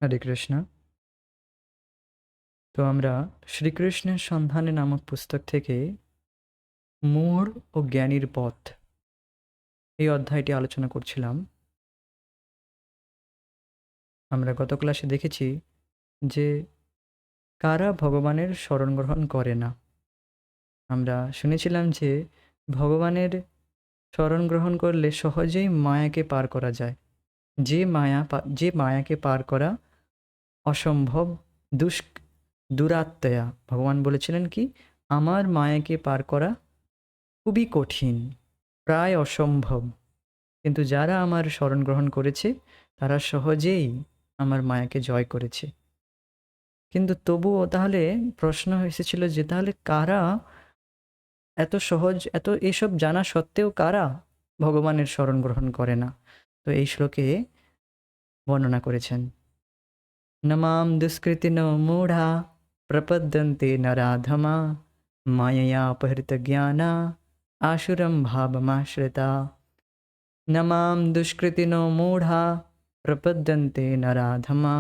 হরে কৃষ্ণ। তো আমরা শ্রীকৃষ্ণের সন্ধানে নামক পুস্তক থেকে মূঢ় ও জ্ঞানীর পথ এই অধ্যায়টি আলোচনা করছিলাম। আমরা গত ক্লাসে দেখেছি যে কারা ভগবানের শরণ গ্রহণ করে না। আমরা শুনেছিলাম যে ভগবানের শরণ গ্রহণ করলে সহজেই মায়াকে পার করা যায়। যে মায়াকে পার করা অসম্ভব, দুরাত্ময়া। ভগবান বলেছিলেন কি, আমার মায়াকে পার করা খুবই কঠিন, প্রায় অসম্ভব। কিন্তু যারা আমার শরণ গ্রহণ করেছে তারা সহজেই আমার মায়াকে জয় করেছে। কিন্তু তবুও তাহলে প্রশ্ন এসেছিল যে তাহলে কারা এত সহজ, এত এসব জানা সত্ত্বেও কারা ভগবানের শরণ গ্রহণ করে না? তো এই শ্লোকে বর্ণনা করেছেন, নমাম দুষ্কৃতিনো মূঢ়া প্রপদ্যন্তে নরাধমা মায়য়া অপহৃত জ্ঞানা আশুরম ভাবমাশ্রিতা। নমাম দুষ্কৃতিনো মূঢ়া প্রপদ্যন্তে নরাধমা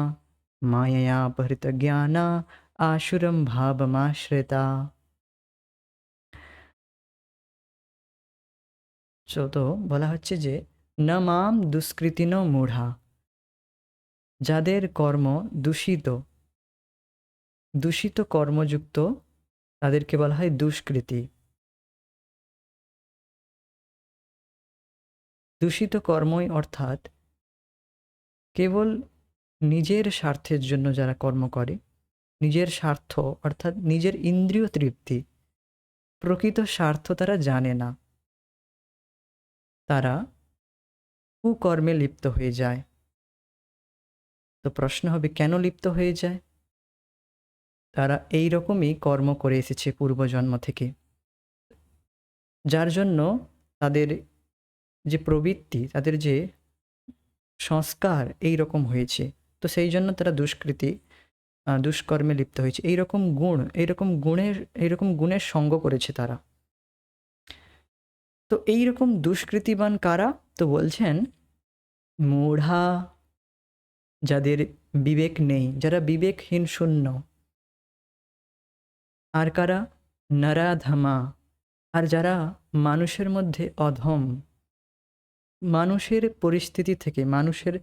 মায়য়া অপহৃত জ্ঞানা আশুরম ভাবমাশ্রিতা। তো বলা হচ্ছে যে নমাম দুষ্কৃতিনো মূঢ়া, যাদের কর্ম দূষিত, দূষিত কর্মযুক্ত, তাদেরকে বলা হয় দুষ্কৃতি। দূষিত কর্মই অর্থাৎ কেবল নিজের স্বার্থের জন্য যারা কর্ম করে, নিজের স্বার্থ অর্থাৎ নিজের ইন্দ্রিয় তৃপ্তি, প্রকৃত স্বার্থ তারা জানে না, তারা কুকর্মে লিপ্ত হয়ে যায়। তো প্রশ্ন হবে, কেন লিপ্ত হয়ে যায়? তারা এই রকমই কর্ম করে এসেছে পূর্বজন্ম থেকে, যার জন্য তাদের যে প্রবৃত্তি, তাদের যে সংস্কার এই রকম হয়েছে। তো সেই জন্য তারা দুষ্কর্মে লিপ্ত হয়েছে। এইরকম গুণের সঙ্গ করেছে তারা। তো এইরকম দুষ্কৃতিবান কারা? তো বলছেন মূঢ়া, যাদের বিবেক নেই, যারা বিবেকহীন শূন্য। আর কারা? নরাধমা, আর যারা মানুষের মধ্যে অধম, মানুষের পরিস্থিতি থেকে, মানুষের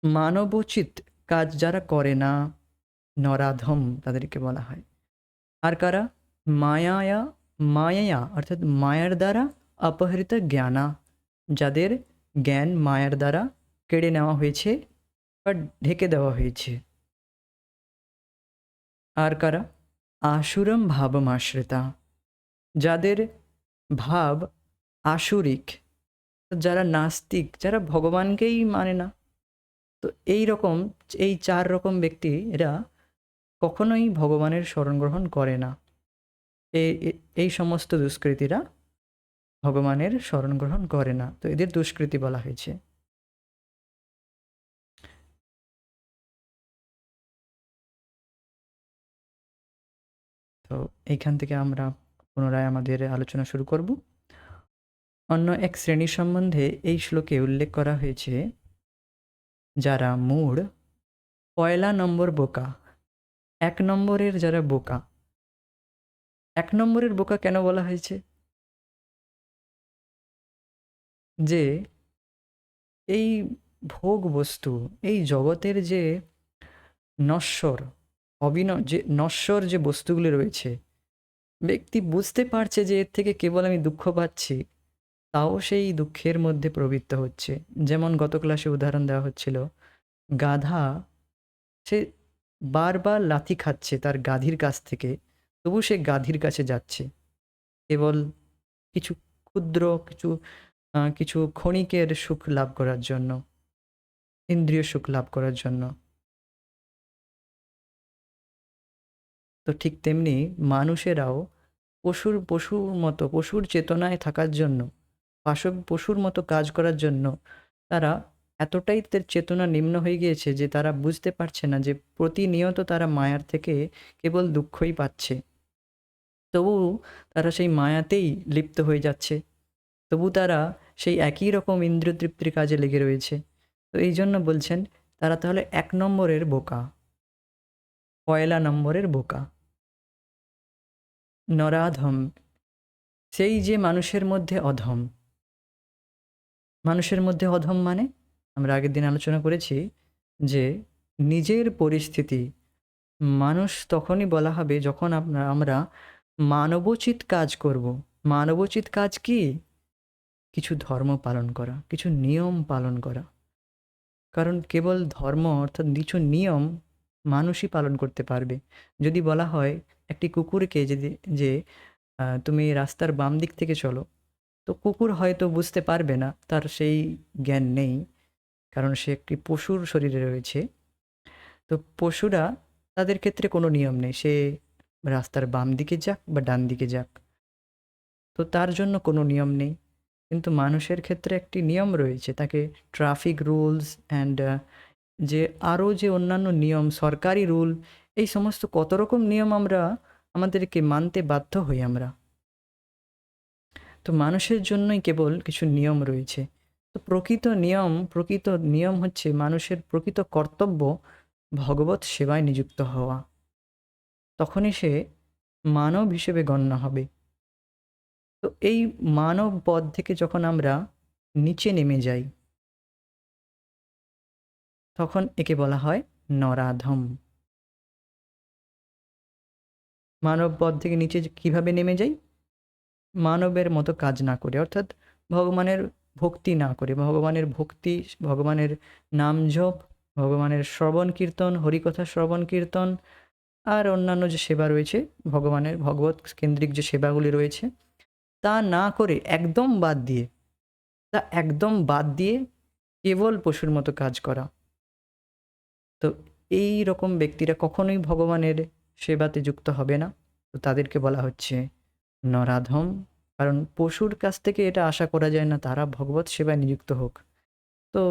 মানবোচিত কাজ যারা করে না, নরাধম তাদেরকে বলা হয়। আর কারা? মায়ায়া, মায়ায়া অর্থাৎ মায়ার দ্বারা অপহৃত জ্ঞানা, যাদের জ্ঞান মায়ার দ্বারা কেড়ে নেওয়া হয়েছে বা ঢেকে দেওয়া হয়েছে। আর কারা? আসুরম ভাবমাশ্রিতা, যাদের ভাব আসুরিক, যারা নাস্তিক, যারা ভগবানকেই মানে না। তো এই 4 রকম ব্যক্তি এরা কখনোই ভগবানের শরণ গ্রহণ করে না। এই সমস্ত দুষ্কৃতীরা ভগবানের শরণ গ্রহণ করে না, তো এদের দুষ্কৃতি বলা হয়েছে। তো এইখান থেকে আমরা পুনরায় আমাদের আলোচনা শুরু করব। অন্য এক শ্রেণী সম্বন্ধে এই শ্লোকে উল্লেখ করা হয়েছে, যারা মূঢ়, পয়লা নম্বর বোকা, 1 নম্বরের যারা বোকা। 1 নম্বরের বোকা কেন বলা হয়েছে? যে এই ভোগ বস্তু, এই জগতের যে নশ্বর, যে নশ্বর যে বস্তুগুলি রয়েছে, ব্যক্তি বুঝতে পারছে যে এর থেকে কেবল আমি দুঃখ পাচ্ছি, তাও সেই দুঃখের মধ্যে প্রবৃত্ত হচ্ছে। যেমন গত ক্লাসে উদাহরণ দেওয়া হচ্ছিল, গাধা, সে বারবার লাথি খাচ্ছে তার গাধীর কাছ থেকে, তবু সে গাধীর কাছে যাচ্ছে কেবল কিছু ক্ষুদ্র, কিছু ক্ষণিকের সুখ লাভ করার জন্য, ইন্দ্রিয় সুখ লাভ করার জন্য। তো ঠিক তেমনি মানুষেরাও পশুর চেতনায় থাকার জন্য, পশুর মতো কাজ করার জন্য তারা এতটাই তাদের চেতনা নিম্ন হয়ে গিয়েছে যে তারা বুঝতে পারছে না যে প্রতিনিয়ত তারা মায়ার থেকে কেবল দুঃখই পাচ্ছে। তবু তারা সেই মায়াতেই লিপ্ত হয়ে যাচ্ছে, তবু তারা সেই একই রকম ইন্দ্রিয় তৃপ্তির কাজে লেগে রয়েছে। তো এই জন্য বলছেন তারা তাহলে 1 নম্বরের বোকা, পয়লা নম্বরের বোকা। নরাধম, সেই যে মানুষের মধ্যে অধম। মানুষের মধ্যে অধম মানে আমরা আগের দিন আলোচনা করেছি যে নিজের পরিস্থিতি, মানুষ তখনই বলা হবে যখন আমরা মানবোচিত কাজ করব। মানবোচিত কাজ কি? কিছু ধর্ম পালন করা, কিছু নিয়ম পালন করা। কারণ কেবল ধর্ম অর্থাৎ কিছু নিয়ম মানুষই পালন করতে পারবে। যদি বলা হয় একটি কুকুরকে যে তুমি রাস্তার বাম দিক থেকে চলো, তো কুকুর হয়তো বুঝতে পারবে না, তার সেই জ্ঞান নেই, কারণ সে একটি পশুর শরীরে রয়েছে। তো পশুরা, তাদের ক্ষেত্রে কোনো নিয়ম নেই, সে রাস্তার বাম দিকে যাক বা ডান দিকে যাক, তো তার জন্য কোনো নিয়ম নেই। কিন্তু মানুষের ক্ষেত্রে একটি নিয়ম রয়েছে, তাকে ট্রাফিক রুলস অ্যান্ড যে আরও যে অন্যান্য নিয়ম, সরকারি রুল, এই সমস্ত কত রকম নিয়ম আমাদেরকে মানতে বাধ্য হই আমরা। তো মানুষের জন্যই কেবল কিছু নিয়ম রয়েছে। তো প্রকৃত নিয়ম হচ্ছে মানুষের প্রকৃত কর্তব্য ভগবত সেবায় নিযুক্ত হওয়া। তখনই সে মানব হিসেবে গণ্য হবে। তো এই মানব পদ থেকে যখন আমরা নিচে নেমে যাই, তখন একে বলা হয় নরাধম। মানব পদ থেকে নিচে কিভাবে নেমে যাই? মানবের মতো কাজ না করে, অর্থাৎ ভগবানের ভক্তি না করে, ভগবানের নাম জপ, ভগবানের শ্রবণ কীর্তন, হরিকথা শ্রবণ কীর্তন, আর অন্যান্য যে সেবা রয়েছে, ভগবত কেন্দ্রিক যে সেবাগুলি রয়েছে, তা না করে একদম বাদ দিয়ে কেবল পশুর মতো কাজ করা। তো এই রকম ব্যক্তিরা কখনোই ভগবানের সেবাতে যুক্ত হবে না। তো তাদেরকে বলা হচ্ছে নরাধম। কারণ পশুর কাছ থেকে এটা আশা করা যায় না তারা ভগবত সেবায় নিযুক্ত হোক। তো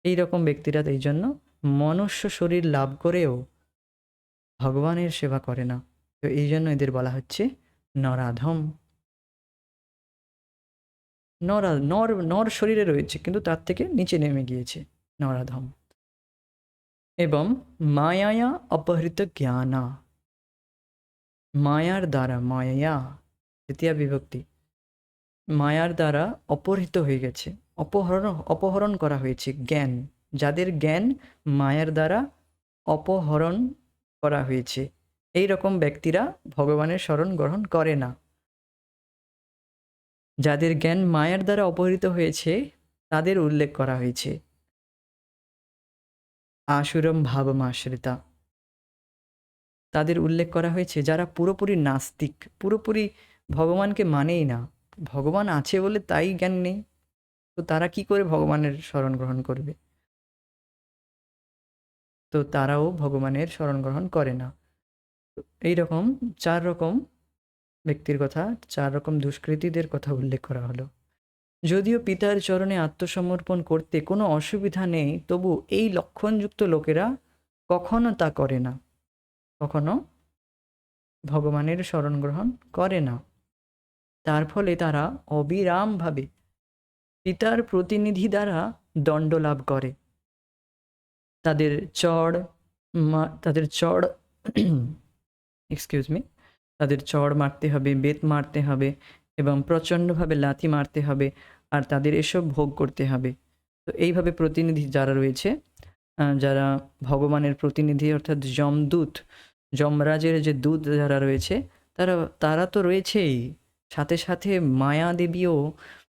এই রকম ব্যক্তিরা এই জন্য মনুষ্য শরীর লাভ করেও ভগবানের সেবা করে না। তো এই জন্য এদের বলা হচ্ছে নরাধম। নর শরীরে রয়েছে কিন্তু তার থেকে নিচে নেমে গিয়েছে, নরাধম। এবং মায়ায়া অপহৃত জ্ঞানা, মায়ার দ্বারা, মায়া তৃতীয়া বিভক্তি, মায়ার দ্বারা অপহৃত হয়ে গেছে, অপহরণ করা হয়েছে জ্ঞান। যাদের জ্ঞান মায়ার দ্বারা অপহরণ করা হয়েছে, এই রকম ব্যক্তিরা ভগবানের শরণ গ্রহণ করে না। যাদের জ্ঞান মায়ার দ্বারা অপহৃত হয়েছে তাদের উল্লেখ করা হয়েছে আশুরম ভাবমাশ্রিতা। তাদের উল্লেখ করা হয়েছে যারা পুরোপুরি নাস্তিক, পুরোপুরি ভগবানকে মানেই না, ভগবান আছে বলে তাই জ্ঞান নেই, তো তারা কি করে ভগবানের শরণ গ্রহণ করবে? তো তারাও ভগবানের শরণ গ্রহণ করে না। এই রকম 4 রকম ব্যক্তির কথা, 4 রকম দুষ্কৃতীদের কথা উল্লেখ করা হলো। যদিও পিতার চরণে আত্মসমর্পণ করতে কোনো অসুবিধা নেই, তবু এই লক্ষণযুক্ত লোকেরা কখনো তা করে না, কখনো ভগবানের শরণ গ্রহণ করে না। তার ফলে তারা অবিরামভাবে পিতার প্রতিনিধি দ্বারা দণ্ড লাভ করে। তাদের চড় এক্সকিউজ মি, তাদের চড় মারতে হবে, বেত মারতে হবে এবং প্রচণ্ডভাবে লাথি মারতে হবে, আর তাদের এসব ভোগ করতে হবে। তো এইভাবে প্রতিনিধি যারা রয়েছে, যারা ভগবানের প্রতিনিধি অর্থাৎ যমদূত, যমরাজের যে দূত যারা রয়েছে, তারা তারা তো রয়েছেই, সাথে সাথে মায়া দেবীও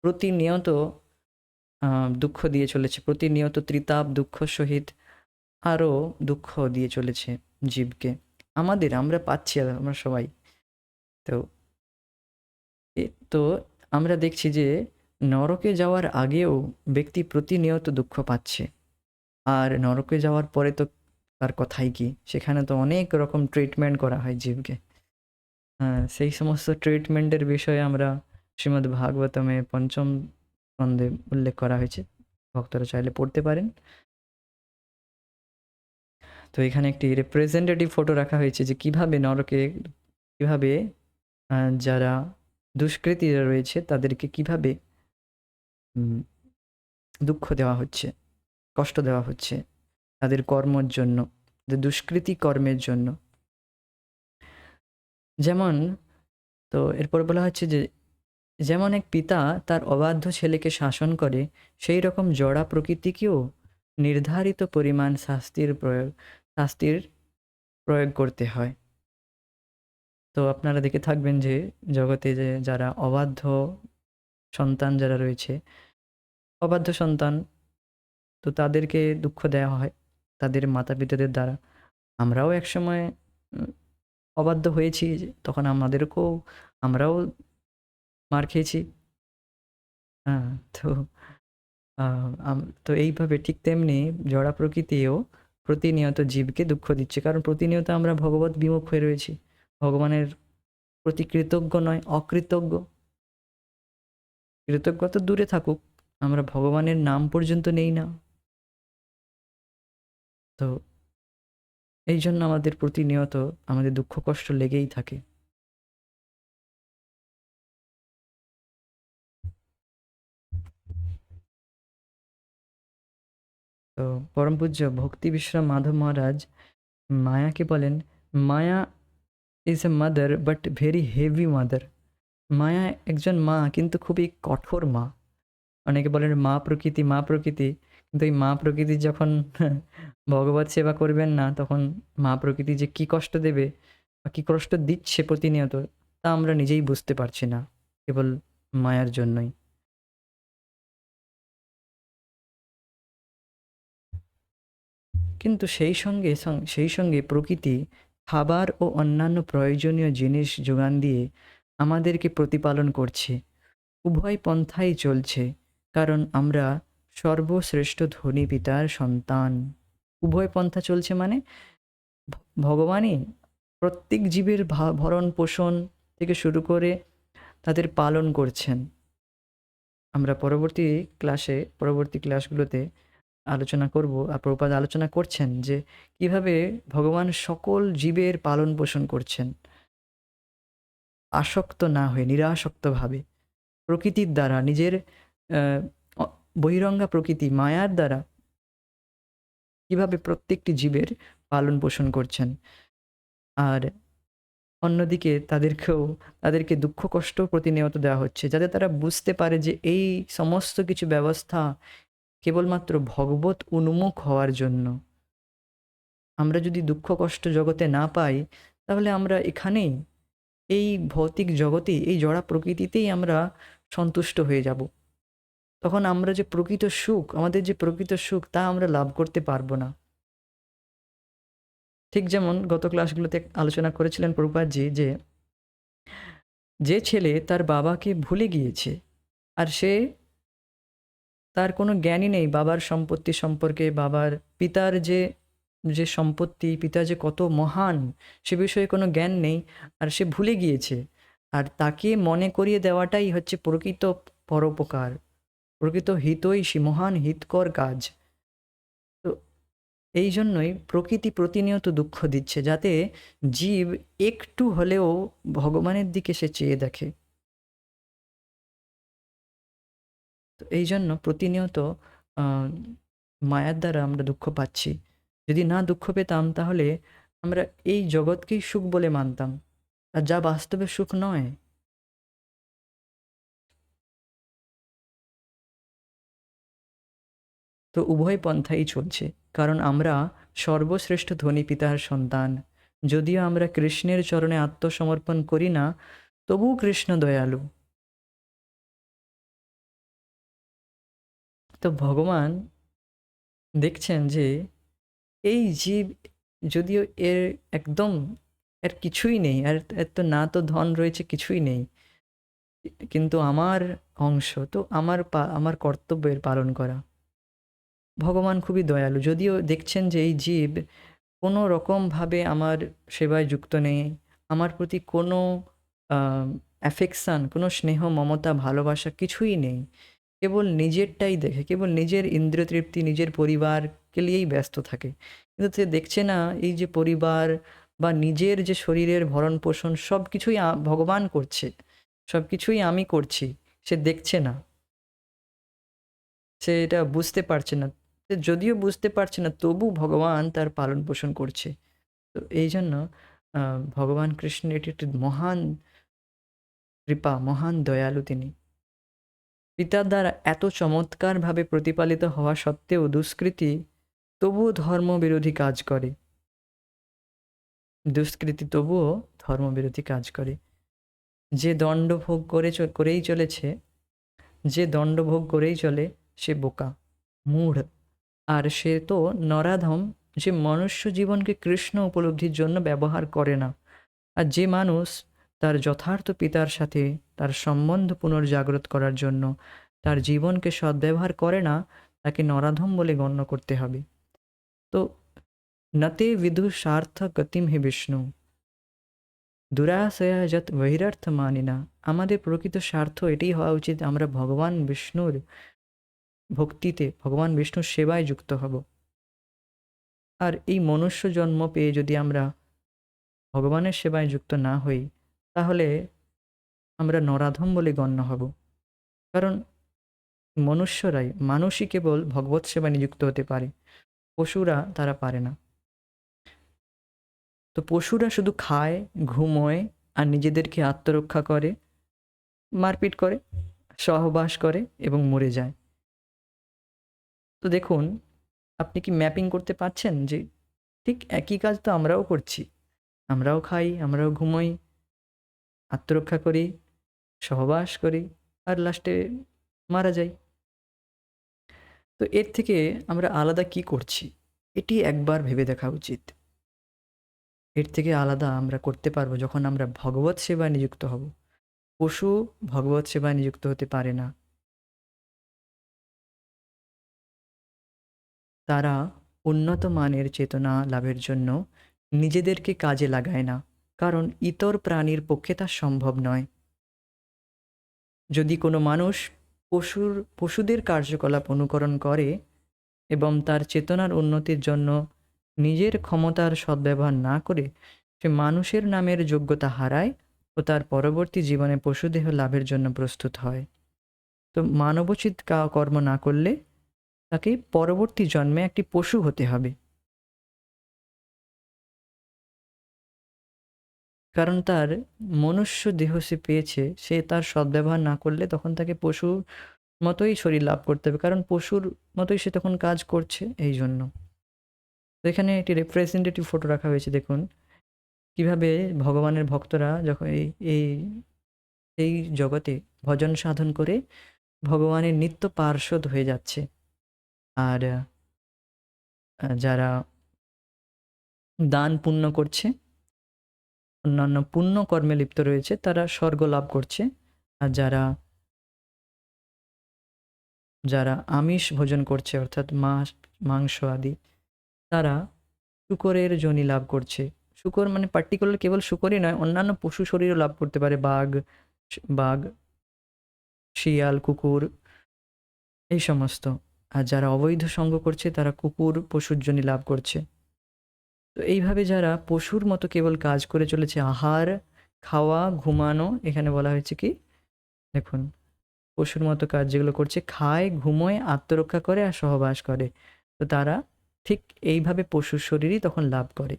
প্রতিনিয়ত দুঃখ দিয়ে চলেছে, প্রতিনিয়ত ত্রিতাপ দুঃখ সহিত আরও দুঃখ দিয়ে চলেছে জীবকে। আমরা পাচ্ছি, আমরা সবাই। তো তো আমরা দেখছি যে নরকে যাওয়ার আগেও ব্যক্তি প্রতিনিয়ত দুঃখ পাচ্ছে, আর নরকে যাওয়ার পরে তো তার কথাই কি, সেখানে তো অনেক রকম ট্রিটমেন্ট করা হয় জীবকে। হ্যাঁ, সেই সমস্ত ট্রিটমেন্টের বিষয়ে আমরা শ্রীমদ্ ভাগবতমে ৫ম স্কন্ধে উল্লেখ করা হয়েছে, ভক্তরা চাইলে পড়তে পারেন। তো এখানে একটি রিপ্রেজেন্টেটিভ ফটো রাখা হয়েছে যে কিভাবে যারা দুষ্কৃতীরা রয়েছে তাদেরকে কিভাবে দুঃখ দেওয়া হচ্ছে, কষ্ট দেওয়া হচ্ছে। তাদের কর্মের জন্য, তাদের দুষ্কৃতি কর্মের জন্য। যেমন, তো এরপর বলা হচ্ছে যে যেমন এক পিতা তার অবাধ্য ছেলেকে শাসন করে, সেই রকম জড়া প্রকৃতিকেও নির্ধারিত পরিমাণ শাস্তির প্রয়োগ করতে হয়। তো আপনারা দেখে থাকবেন যে জগতে যে যারা অবাধ্য সন্তান যারা রয়েছে, অবাধ্য সন্তান, তো তাদেরকে দুঃখ দেওয়া হয় তাদের মাতা পিতাদের দ্বারা। আমরাও একসময় অবাধ্য হয়েছি, তখন আমরাও মার খেয়েছি। হ্যাঁ, তো তো এইভাবে ঠিক তেমনি জড়া প্রকৃতিও প্রতিনিয়ত জীবকে দুঃখ দিচ্ছে, কারণ প্রতিনিয়ত আমরা ভগবত বিমুখ হয়ে রয়েছি, ভগবানের প্রতি কৃতজ্ঞ নয়, অকৃতজ্ঞ। কৃতজ্ঞতা দূরে থাকুক, আমরা ভগবানের নাম পর্যন্ত নেই না। তো এই জন্য আমাদের প্রতিনিয়ত আমাদের দুঃখ কষ্ট লেগেই থাকে। তো পরম পূজ্য ভক্তি বিশ্রাম মাধব মহারাজ মায়াকে বলেন, Maya is a mother but very heavy mother. Maya একজন মা, কিন্তু খুবই কঠোর মা। অনেকে বলেন মা প্রকৃতি, মা প্রকৃতি, কিন্তু এই মা প্রকৃতি যখন ভগবত সেবা করবেন না, তখন মা প্রকৃতি যে কি কষ্ট দেবে বা কি কষ্ট দিচ্ছে প্রতিনিয়ত, তা আমরা নিজেই বুঝতে পারছি না, কেবল মায়ার জন্যই। কিন্তু সেই সঙ্গে প্রকৃতি খাবার ও অন্যান্য প্রয়োজনীয় জিনিস যোগান দিয়ে আমাদেরকে প্রতিপালন করছে। উভয় পন্থাই চলছে, কারণ আমরা সর্বশ্রেষ্ঠ ধনী পিতার সন্তান। উভয় পন্থা চলছে মানে ভগবানই প্রত্যেক জীবের ভরণ পোষণ থেকে শুরু করে তাদের পালন করছেন। আমরা পরবর্তী ক্লাসগুলোতে আলোচনা করব, আর প্রভুপাদ আলোচনা করছেন যে কিভাবে ভগবান সকল জীবের পালন পোষণ করছেন, আসক্ত না হয়ে নিরাসক্তভাবে, প্রকৃতির দ্বারা নিজের আহ, বহিরঙ্গা প্রকৃতি মায়ার দ্বারা কিভাবে প্রত্যেকটি জীবের পালন পোষণ করছেন। আর অন্যদিকে তাদেরকে দুঃখ কষ্ট প্রতিনিয়ত দেওয়া হচ্ছে, যাতে তারা বুঝতে পারে যে এই সমস্ত কিছু ব্যবস্থা কেবলমাত্র ভগবত উন্মুখ হওয়ার জন্য। আমরা যদি দুঃখ কষ্ট জগতে না পাই, তাহলে আমরা এখানেই এই ভৌতিক জগতেই, এই জড়া প্রকৃতিতেই আমরা সন্তুষ্ট হয়ে যাব। তখন আমরা যে প্রকৃত সুখ, আমাদের যে প্রকৃত সুখ, তা আমরা লাভ করতে পারবো না। ঠিক যেমন গত ক্লাসগুলোতে আলোচনা করেছিলেন প্রভুপাদজি যে যে ছেলে তার বাবাকে ভুলে গিয়েছে, আর তার কোনো জ্ঞানই নেই বাবার সম্পত্তি সম্পর্কে, বাবার পিতার যে যে সম্পত্তি, পিতা যে কত মহান সে বিষয়ে কোনো জ্ঞান নেই, আর সে ভুলে গিয়েছে। আর তাকে মনে করিয়ে দেওয়াটাই হচ্ছে প্রকৃত পরোপকার, প্রকৃত হিতৈষী, মহান হিতকর কাজ। তো এই জন্যই প্রকৃতি প্রতিনিয়ত দুঃখ দিচ্ছে, যাতে জীব একটু হলেও ভগবানের দিকে সে চেয়ে দেখে। তো এই জন্য প্রতিনিয়ত মায়ার দ্বারা আমরা দুঃখ পাচ্ছি। যদি না দুঃখ পেতাম, তাহলে আমরা এই জগৎকেই সুখ বলে মানতাম, আর যা বাস্তবে সুখ নয়। তো উভয় পন্থাই চলছে, কারণ আমরা সর্বশ্রেষ্ঠ ধনী পিতার সন্তান। যদিও আমরা কৃষ্ণের চরণে আত্মসমর্পণ করি না, তবু কৃষ্ণ দয়ালু। তো ভগবান দেখছেন যে এই জীব, যদিও একদম এর কিছুই নেই, আর এর তো না তো ধন রয়েছে, কিছুই নেই, কিন্তু আমার অংশ তো আমার কর্তব্যের পালন করা। ভগবান খুবই দয়ালু, যদিও দেখছেন যে এই জীব কোনো রকমভাবে আমার সেবায় যুক্ত নেই, আমার প্রতি কোনো অ্যাফেকশান, কোনো স্নেহ মমতা ভালোবাসা কিছুই নেই, কেবল নিজেরটাই দেখে, কেবল নিজের ইন্দ্রিয় তৃপ্তি, নিজের পরিবারকে নিয়েই ব্যস্ত থাকে। কিন্তু সে দেখছে না এই যে পরিবার বা নিজের যে শরীরের ভরণ পোষণ সব কিছুই ভগবান করছে, সব কিছুই আমি করছি, সে দেখছে না, সে এটা বুঝতে পারছে না। যদিও বুঝতে পারছে না, তবু ভগবান তার পালন পোষণ করছে। তো এই জন্য ভগবান কৃষ্ণের এটি একটি মহান কৃপা, মহান দয়ালু তিনি। পিতার দ্বারা এত চমৎকারভাবে প্রতিপালিত হওয়া সত্ত্বেও দুষ্কৃতী তবুও ধর্মবিরোধী কাজ করে। দুষ্কৃতী তবুও ধর্মবিরোধী কাজ করে। যে দণ্ড ভোগ করেই চলেছে, যে দণ্ড ভোগ করেই চলে, সে বোকা, মূঢ়। আর সে তো নরাধম, যে মনুষ্য জীবনকে কৃষ্ণ উপলব্ধির জন্য ব্যবহার করে না। আর যে মানুষ তার যথার্থ পিতার সাথে তার সম্বন্ধ পুনর্জাগ্রত করার জন্য তার জীবনকে সদ্ব্যবহার করে না, তাকে নরাধম বলে গণ্য করতে হবে। তো নতে বিদু স্বার্থ গতিম হে বিষ্ণু দুরাশয়া যত বহিরর্থ মানি না। আমাদের প্রকৃত স্বার্থ এটাই হওয়া উচিত, আমরা ভগবান বিষ্ণুর ভক্তিতে, ভগবান বিষ্ণুর সেবায় যুক্ত হব। আর এই মনুষ্য জন্ম পেয়ে যদি আমরা ভগবানের সেবায় যুক্ত না হই, তাহলে আমরা নরাধম বলে গণ্য হব। কারণ মানুষই কেবল ভগবৎ সেবায় নিযুক্ত হতে পারে, পশুরা তারা পারে না। তো পশুরা শুধু খায়, ঘুমোয়, আর নিজেদেরকে আত্মরক্ষা করে, মারপিট করে, সহবাস করে এবং মরে যায়। তো দেখুন, আপনি কি ম্যাপিং করতে পারছেন যে ঠিক একই কাজ তো আমরাও করছি। আমরাও খাই, আমরাও ঘুমোই, আত্মরক্ষা করি, সহবাস করি, আর লাস্টে মারা যাই। তো এর থেকে আমরা আলাদা কি করছি, এটি একবার ভেবে দেখা উচিত। এর থেকে আলাদা আমরা করতে পারবো যখন আমরা ভগবৎ সেবায় নিযুক্ত হব। পশু ভগবৎ সেবায় নিযুক্ত হতে পারে না। তারা উন্নত মানের চেতনা লাভের জন্য নিজেদেরকে কাজে লাগায় না, কারণ ইতর প্রাণীর পক্ষে তা সম্ভব নয়। যদি কোনো মানুষ পশুদের কার্যকলাপ অনুকরণ করে এবং তার চেতনার উন্নতির জন্য নিজের ক্ষমতার সদ্ব্যবহার না করে সে মানুষের নামের যোগ্যতা হারায় ও তার পরবর্তী জীবনে পশুদেহ লাভের জন্য প্রস্তুত হয়। তো মানবোচিত কর্ম না করলে তাকে পরবর্তী জন্মে একটি পশু হতে হবে। কারণ তার মনুষ্য দেহ সে পেয়েছে, সে তার সদ্ব্যবহার না করলে তখন তাকে পশুর মতোই শরীর লাভ করতে হবে, কারণ পশুর মতোই সে তখন কাজ করছে। এই জন্য তো এখানে একটি রিপ্রেজেন্টেটিভ ফটো রাখা হয়েছে। দেখুন কিভাবে ভগবানের ভক্তরা যখন এই এই জগতে ভজন সাধন করে ভগবানের নিত্য পার্ষদ হয়ে যাচ্ছে। আর যারা দান পুণ্য করছে, অন্যান্য পুণ্য কর্মে লিপ্ত রয়েছে, তারা স্বর্গ লাভ করছে। আর যারা যারা আমিষ ভোজন করছে, অর্থাৎ মাংস আদি, তারা শূকরের যোনি লাভ করছে। শূকর মানে পার্টিকুলার কেবল শূকরই নয়, অন্যান্য পশু শরীরও লাভ করতে পারে, বাঘ, শিয়াল, কুকুর, এই সমস্ত। আর যারা অবৈধ সঙ্গ করছে তারা কুকুর পশুর যোনি লাভ করছে। তো এইভাবে যারা পশুর মতো কেবল কাজ করে চলেছে, আহার, খাওয়া, ঘুমানো, এখানে বলা হয়েছে কি দেখুন, পশুর মতো কাজ যেগুলো করছে, খায়, ঘুমোয়, আত্মরক্ষা করে আর সহবাস করে, তো তারা ঠিক এইভাবে পশুর শরীরই তখন লাভ করে।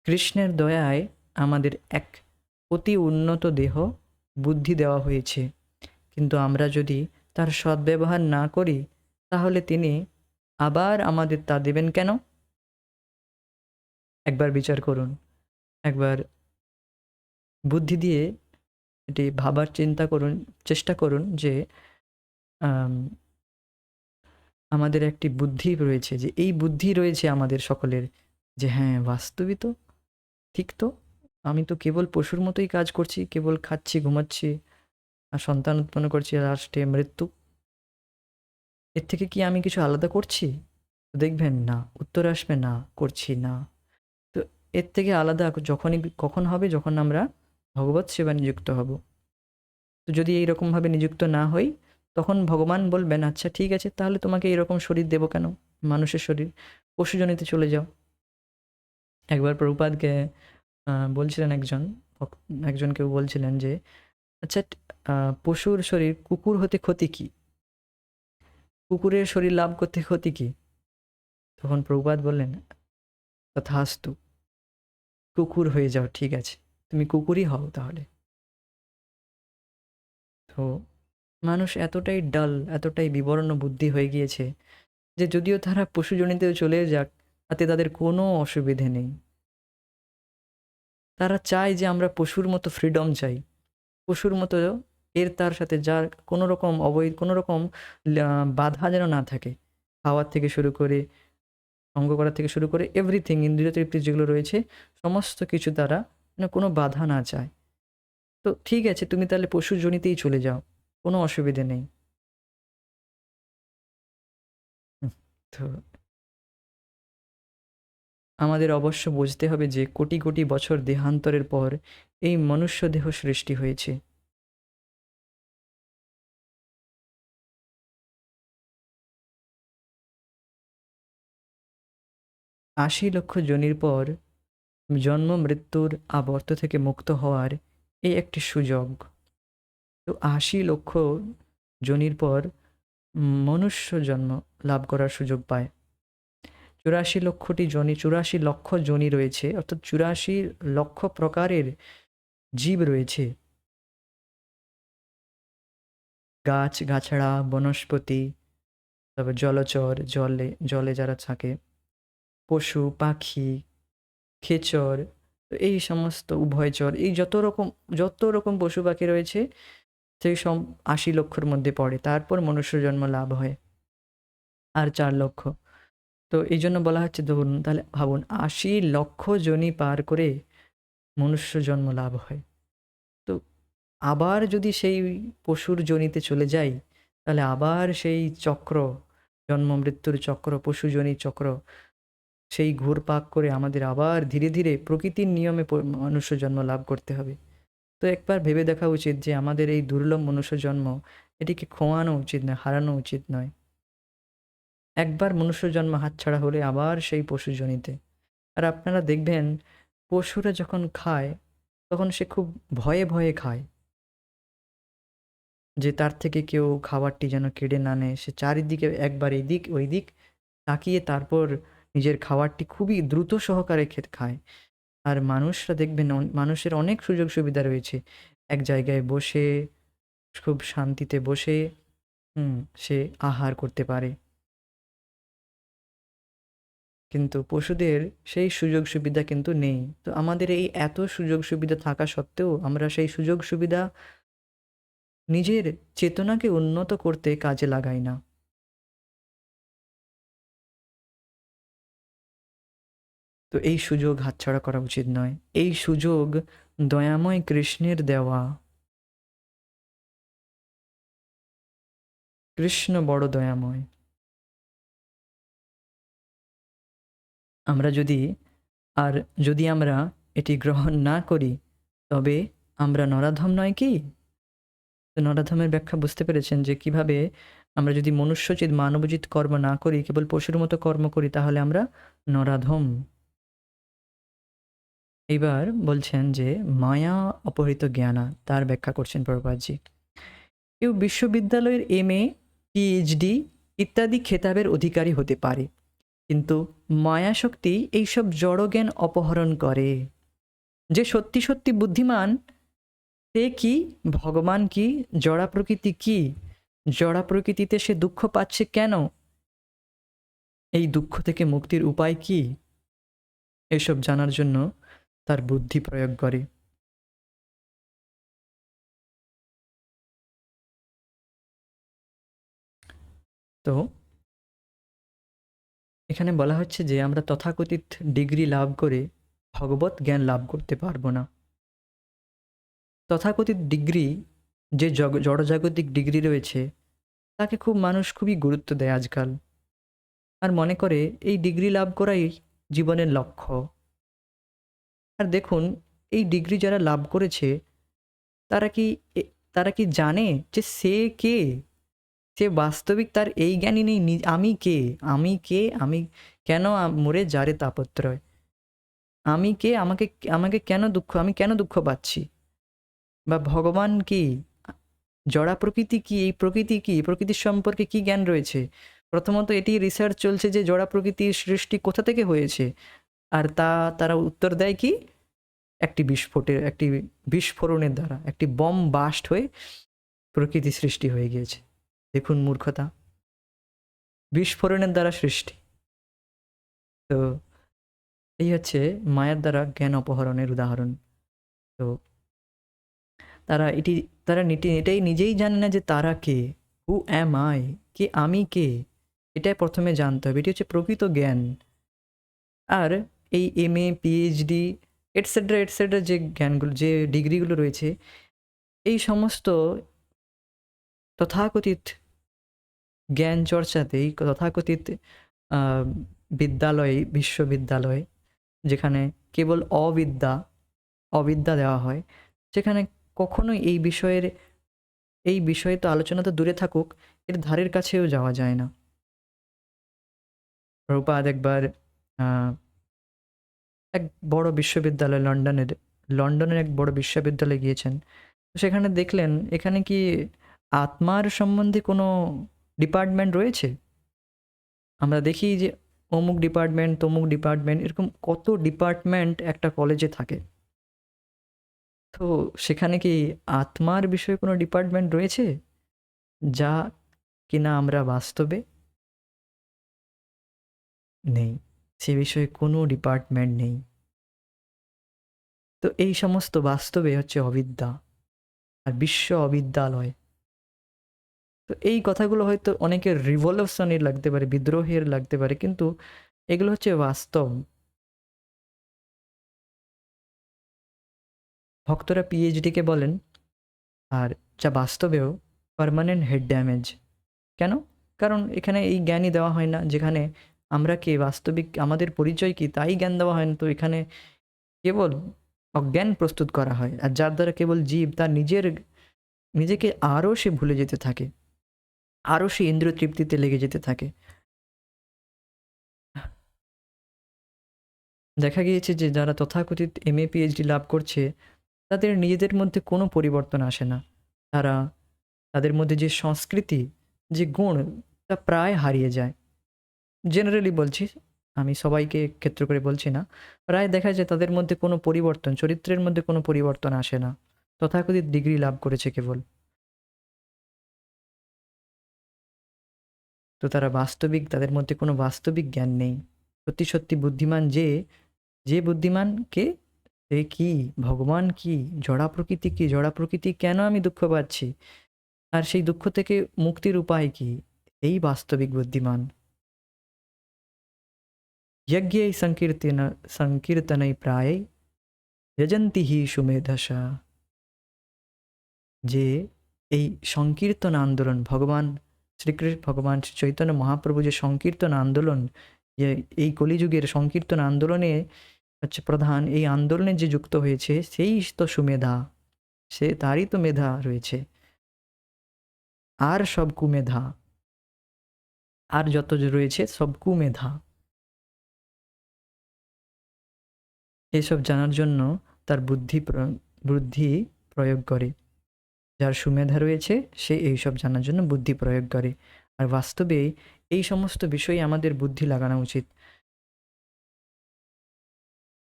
কৃষ্ণের দয়ায় আমাদের এক অতি উন্নত দেহ বুদ্ধি দেওয়া হয়েছে, কিন্তু আমরা যদি তার সদ্ব্যবহার না করি তাহলে তিনি আবার আমাদের তা দেবেন কেন? একবার বিচার করুন, একবার বুদ্ধি দিয়ে এটি ভাবার চেষ্টা করুন যে আমাদের একটি বুদ্ধি রয়েছে, যে এই বুদ্ধি রয়েছে আমাদের সকলের, যে হ্যাঁ বাস্তবিক তো ঠিক, তো আমি তো কেবল পশুর মতোই কাজ করছি, কেবল খাচ্ছি, ঘুমাচ্ছি আর সন্তান উৎপন্ন করছি, আর লাস্টে মৃত্যু। এর থেকে কি আমি কিছু আলাদা করছি? দেখবেন না, উত্তর আসবে না, করছি না। তো এর থেকে আলাদা কখন হবে? যখন আমরা ভগবৎ সেবা নিযুক্ত হব। তো যদি এইরকমভাবে নিযুক্ত না হই, তখন ভগবান বলবেন আচ্ছা ঠিক আছে, তাহলে তোমাকে এরকম শরীর দেবো কেন, মানুষের শরীর, পশুজনিতে চলে যাও। একবার প্রভুপাদকে বলছিলেন একজন কেউ বলছিলেন যে আচ্ছা, পশুর শরীর, কুকুর হতে ক্ষতি কি? কুকুরের শরীর লাভ করতে ক্ষতি কি? তখন প্রভুপাদ বললেন, তথাস্তু, কুকুর হয়ে যাও, ঠিক আছে, তুমি কুকুরই হও তাহলে। তো মানুষ এতটাই ডাল, এতটাই বিবর্ণ বুদ্ধি হয়ে গিয়েছে যে যদিও তারা পশুজনিতেও চলে যাক, তাতে তাদের কোনো অসুবিধে নেই। তারা চায় যে আমরা পশুর মতো ফ্রিডম চাই, পশুর মতো এর তার সাথে যার কোনো রকম অবৈধ, কোনো রকম বাধা যেন না থাকে, খাওয়ার থেকে শুরু করে, অঙ্গ করা থেকে শুরু করে এভরিথিং, ইন্দ্রিয় তৃপ্তি যেগুলো রয়েছে সমস্ত কিছু তারা কোনো বাধা না চায়। তো ঠিক আছে, তুমি তাহলে পশুর জনিতেই চলে যাও, কোনো অসুবিধে নেই। তো আমাদের অবশ্য বুঝতে হবে যে কোটি কোটি বছর দেহান্তরের পর এই মনুষ্য দেহ সৃষ্টি হয়েছে। আশি লক্ষ যোনির পর জন্ম মৃত্যুর আবর্ত থেকে মুক্ত হওয়ার এই একটি সুযোগ। তো ৮০ লক্ষ যোনির পর মনুষ্য জন্ম লাভ করার সুযোগ পায়। ৮৪ লক্ষটি যোনি, ৮৪ লক্ষ যোনি রয়েছে, অর্থাৎ ৮৪ লক্ষ প্রকারের জীব রয়েছে। গাছ গাছড়া, বনস্পতি, তারপর জলচর, জলে জলে যারা থাকে, পশু পাখি, খেচর, তো এই সমস্ত উভয়চর, এই যত রকম পশু পাখি রয়েছে সেই সব ৮০ লক্ষর মধ্যে পড়ে। তারপর মনুষ্য জন্ম লাভ হয় আর ৪ লক্ষ। তো এই জন্য বলা হচ্ছে, ধরুন তাহলে ভাবুন ৮০ লক্ষ যোনি পার করে মনুষ্য জন্ম লাভ হয়। তো আবার যদি সেই পশুর যোনিতে চলে যাই, তাহলে আবার সেই চক্র, জন্ম মৃত্যুর চক্র, পশু যোনির চক্র, সেই ঘুরপাক করে আমাদের আবার ধীরে ধীরে প্রকৃতির নিয়মে মনুষ্য জন্ম লাভ করতে হবে। তো একবার ভেবে দেখা উচিত যে আমাদের এই দুর্লভ মনুষ্য জন্ম, এটিকে খোয়ানো উচিত নয়, হারানো উচিত নয়। একবার মনুষ্য জন্ম হাতছাড়া হলে আবার সেই পশু জনিতে। আর আপনারা দেখবেন পশুরা যখন খায় তখন সে খুব ভয়ে ভয়ে খায়, যে তার থেকে কেউ খাবারটি যেন কেড়ে না নেয়। সে চারিদিকে একবার এদিক ওই দিক তাকিয়ে তারপর নিজের খাবারটি খুবই দ্রুত সহকারে খায়। আর মানুষরা দেখবেন মানুষের অনেক সুযোগ সুবিধা রয়েছে, এক জায়গায় বসে খুব শান্তিতে বসে সে আহার করতে পারে। কিন্তু পশুদের সেই সুযোগ সুবিধা কিন্তু নেই। তো আমাদের এই এত সুযোগ সুবিধা থাকা সত্ত্বেও আমরা সেই সুযোগ সুবিধা নিজের চেতনাকে উন্নত করতে কাজে লাগাই না। তো এই সুযোগ হাতছাড়া করা উচিত নয়। এই সুযোগ দয়াময় কৃষ্ণের দেওয়া। কৃষ্ণ বড় দয়াময়। আমরা যদি আমরা এটি গ্রহণ না করি, তবে আমরা নরাধম নয় কি? তো নরাধমের ব্যাখ্যা বুঝতে পেরেছেন যে কিভাবে আমরা যদি মনুষ্যচিত মানবচিত কর্ম না করি, কেবল পশুর মতো কর্ম করি, তাহলে আমরা নরাধম। এইবার বলছেন যে মায়া অপহৃত জ্ঞানা, তার ব্যাখ্যা করছেন প্রভুপাদজি। কেউ বিশ্ববিদ্যালয়ের MA, PhD ইত্যাদি খেতাবের অধিকারী হতে পারে, কিন্তু মায়াশক্তি এইসব জড়জ্ঞান অপহরণ করে। যে সত্যি সত্যি বুদ্ধিমান, সে কি, ভগবান কি, জড়া প্রকৃতি কি, জড়া প্রকৃতিতে সে দুঃখ পাচ্ছে কেন, এই দুঃখ থেকে মুক্তির উপায় কি, এসব জানার জন্য তার বুদ্ধি প্রয়োগ করে। তো এখানে বলা হচ্ছে যে আমরা তথাকথিত ডিগ্রি লাভ করে ভগবত জ্ঞান লাভ করতে পারবো না। তথাকথিত ডিগ্রি, যে জড়জাগতিক ডিগ্রি রয়েছে, তাকে মানুষ খুবই গুরুত্ব দেয় আজকাল, আর মনে করে এই ডিগ্রি লাভ করাই জীবনের লক্ষ্য। আর দেখুন, এই ডিগ্রি যারা লাভ করেছে তারা কি তারা কি জানে যে সে কে? সে বাস্তবিক তার এই জ্ঞানই নেই, আমি কে, আমি কে, আমি কেন মরে যারে তাপত্রয়, আমি কে, আমাকে আমাকে কেন দুঃখ, আমি কেন দুঃখ পাচ্ছি, বা ভগবান কি, জড়া প্রকৃতি কি, এই প্রকৃতি কি, প্রকৃতির সম্পর্কে কি জ্ঞান রয়েছে, প্রথমত এটি রিসার্চ চলছে যে জড়া প্রকৃতির সৃষ্টি কোথা থেকে হয়েছে, আর তারা উত্তর দেয় কি, একটি বিস্ফোরণের দ্বারা, একটি বম বাস্ট হয়ে প্রকৃতি সৃষ্টি হয়ে গিয়েছে। দেখুন মূর্খতা, বিস্ফোরণের দ্বারা সৃষ্টি। তো এই হচ্ছে মায়ার দ্বারা জ্ঞান অপহরণের উদাহরণ। তো তারা এটাই নিজেই জানে না যে তারা কে, হু অ্যাম আই, কে আমি কে, এটাই প্রথমে জানতে হবে। এটি হচ্ছে প্রকৃত জ্ঞান। আর এই MA PhD এটসেট্রা এটসেট্রা যে জ্ঞানগুলো, যে ডিগ্রিগুলো রয়েছে, এই সমস্ত তথাকথিত জ্ঞান চর্চাতে, এই তথাকথিত বিদ্যালয়ে, বিশ্ববিদ্যালয়ে, যেখানে কেবল অবিদ্যা দেওয়া হয়, সেখানে কখনোই এই বিষয়ে তো আলোচনা তো দূরে থাকুক, এর ধারের কাছেও যাওয়া যায় না। প্রভুপাদ একবার এক বড় বিশ্ববিদ্যালয়, লন্ডনের এক বড় বিশ্ববিদ্যালয়ে গিয়েছেন। সেখানে দেখলেন এখানে কি আত্মার সম্বন্ধে কোনো ডিপার্টমেন্ট রয়েছে? আমরা দেখি যে অমুক ডিপার্টমেন্ট, তমুক ডিপার্টমেন্ট, এরকম কত ডিপার্টমেন্ট একটা কলেজে থাকে। তো সেখানে কি আত্মার বিষয়ে কোনো ডিপার্টমেন্ট রয়েছে যা কিনা আমরা বাস্তবে নেই? সে বিষয়ে কোনো ডিপার্টমেন্ট নেই। তো এই সমস্ত বাস্তবে হচ্ছে অবিদ্যা, আর বিশ্ব অবিদ্যালয়। তো এই কথাগুলো হয়তো অনেকের রিভলিউশনের লাগতে পারে, বিদ্রোহের লাগতে পারে, কিন্তু এগুলো হচ্ছে বাস্তব। ভক্তরা PhD-কে বলেন, আর যা বাস্তবেও পার্মানেন্ট হেড ড্যামেজ। কেন? কারণ এখানে এই জ্ঞানই দেওয়া হয় না, যেখানে আমরা কে, বাস্তবিক আমাদের পরিচয় কি তাই জ্ঞান দেওয়া হয় না। তো এখানে কেবল অজ্ঞান প্রস্তুত করা হয়, আর যার দ্বারা কেবল জীব তার নিজেকে আরও সে ভুলে যেতে থাকে, আরও সে ইন্দ্রিয় তৃপ্তিতে লেগে যেতে থাকে। দেখা গিয়েছে যে যারা তথাকথিত MA PhD লাভ করছে, তাদের নিজেদের মধ্যে কোনো পরিবর্তন আসে না। তাদের মধ্যে যে সংস্কৃতি, যে গুণ, তা প্রায় হারিয়ে যায়। জেনারেলি বলছি, আমি সবাইকে ক্ষেত্র করে বলছি না। প্রায় দেখা যায় তাদের মধ্যে কোনো পরিবর্তন, চরিত্রের মধ্যে কোনো পরিবর্তন আসে না। তথাকথিত ডিগ্রি লাভ করেছে কেবল। তো তাদের মধ্যে কোনো বাস্তবিক জ্ঞান নেই। সত্যি সত্যি বুদ্ধিমান যে বুদ্ধিমান কে, সে কি, ভগবান কি, জড়া প্রকৃতি কি, জড়া প্রকৃতি কেন আমি দুঃখ পাচ্ছি, আর সেই দুঃখ থেকে মুক্তির উপায় কি, এই বাস্তবিক বুদ্ধিমান। यज्ञै संकीर्तनै प्रायै यजन्ति हि সুমেধসা। যে এই সংকীর্তন আন্দোলন, ভগবান শ্রী চৈতন্য মহাপ্রভু যে সংকীর্তন আন্দোলন, যে এই কলিযুগের সংকীর্তন আন্দোলনে হচ্ছে প্রধান, এই আন্দোলনে যে যুক্ত হয়েছে সেই তো সুমেধা, তারই তো মেধা রয়েছে। আর সব কুমেধা, আর যত রয়েছে সব কুমেধা। এসব জানার জন্য তার বুদ্ধি প্রয়োগ করে। যার সুমেধা রয়েছে সে এইসব জানার জন্য বুদ্ধি প্রয়োগ করে। আর বাস্তবে এই সমস্ত বিষয়ে আমাদের বুদ্ধি লাগানো উচিত।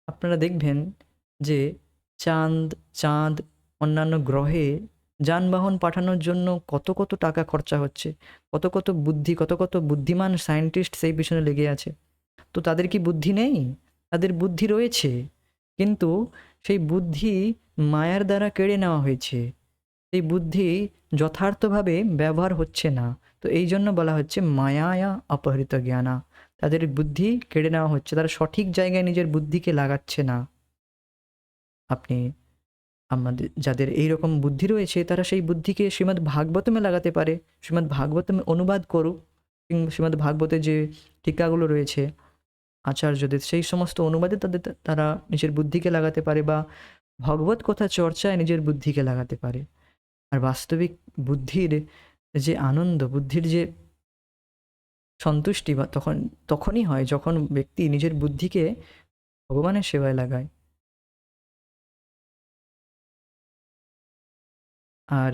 আপনারা দেখবেন যে চাঁদ অন্যান্য গ্রহে যানবাহন পাঠানোর জন্য কত কত টাকা খরচা হচ্ছে, কত কত বুদ্ধিমান সায়েন্টিস্ট সেই পিছনে লেগে আছে। তো তাদের কি বুদ্ধি নেই? তাদের বুদ্ধি রয়েছে, কিন্তু সেই বুদ্ধি মায়ার দ্বারা কেড়ে নেওয়া হয়েছে। সেই বুদ্ধি যথার্থভাবে ব্যবহার হচ্ছে না। তো এই জন্য বলা হচ্ছে মায়ায়া অপহৃত জ্ঞানা। তাদের বুদ্ধি কেড়ে নেওয়া হচ্ছে, তারা সঠিক জায়গায় নিজের বুদ্ধিকে লাগাচ্ছে না। আপনি যাদের এইরকম বুদ্ধি রয়েছে, তারা সেই বুদ্ধিকে শ্রীমদ্ ভাগবতমে লাগাতে পারে। শ্রীমদ্ ভাগবতমে অনুবাদ করুক, কিংবা শ্রীমদ্ ভাগবতে যে টিকাগুলো রয়েছে আচার্যদের, সেই সমস্ত অনুবাদে তারা নিজের বুদ্ধিকে লাগাতে পারে, বা ভগবত কথা চর্চায় নিজের বুদ্ধিকে লাগাতে পারে। আর বাস্তবিক বুদ্ধির যে আনন্দ, বুদ্ধির যে সন্তুষ্টি, বা তখনই হয় যখন ব্যক্তি নিজের বুদ্ধিকে ভগবানের সেবায় লাগায়। আর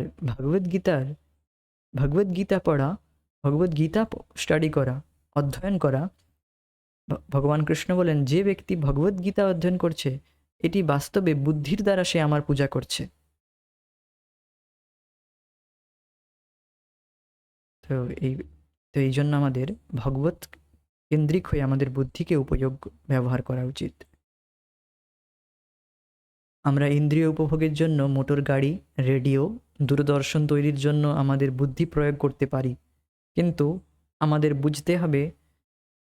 ভগবদ্গীতা পড়া ভগবদ গীতা স্টাডি করা, অধ্যয়ন করা। ভগবান কৃষ্ণ বলেন, যে ব্যক্তি ভগবদ গীতা অধ্যয়ন করছে, এটি বাস্তবে বুদ্ধির দ্বারা সে আমার পূজা করছে। তো এই তো এই জন্য আমাদের ভগবত কেন্দ্রিক হয়ে আমাদের বুদ্ধিকে ব্যবহার করা উচিত। আমরা ইন্দ্রিয় উপভোগের জন্য মোটর গাড়ি, রেডিও, দূরদর্শন তৈরির জন্য আমাদের বুদ্ধি প্রয়োগ করতে পারি, কিন্তু আমাদের বুঝতে হবে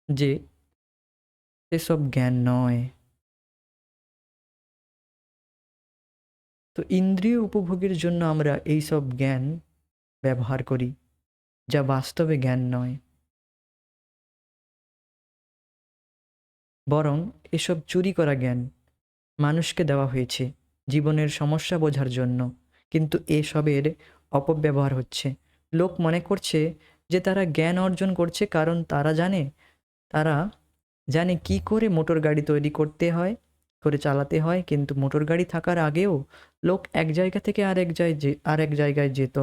যে এসব জ্ঞান নয়। তো ইন্দ্রিয় উপভোগের জন্য আমরা এই সব জ্ঞান ব্যবহার করি, যা বাস্তবে জ্ঞান নয়। বরং এসব চুরি করা জ্ঞান মানুষকে দেওয়া হয়েছে জীবনের সমস্যা বোঝার জন্য, কিন্তু এসবের অপব্যবহার হচ্ছে। লোক মনে করছে যে তারা জ্ঞান অর্জন করছে, কারণ তারা জানে কি করে মোটর গাড়ি তৈরি করতে হয়, করে চালাতে হয়। কিন্তু মোটর গাড়ি থাকার আগেও লোক এক জায়গা থেকে আরেক জায়গায় যেত।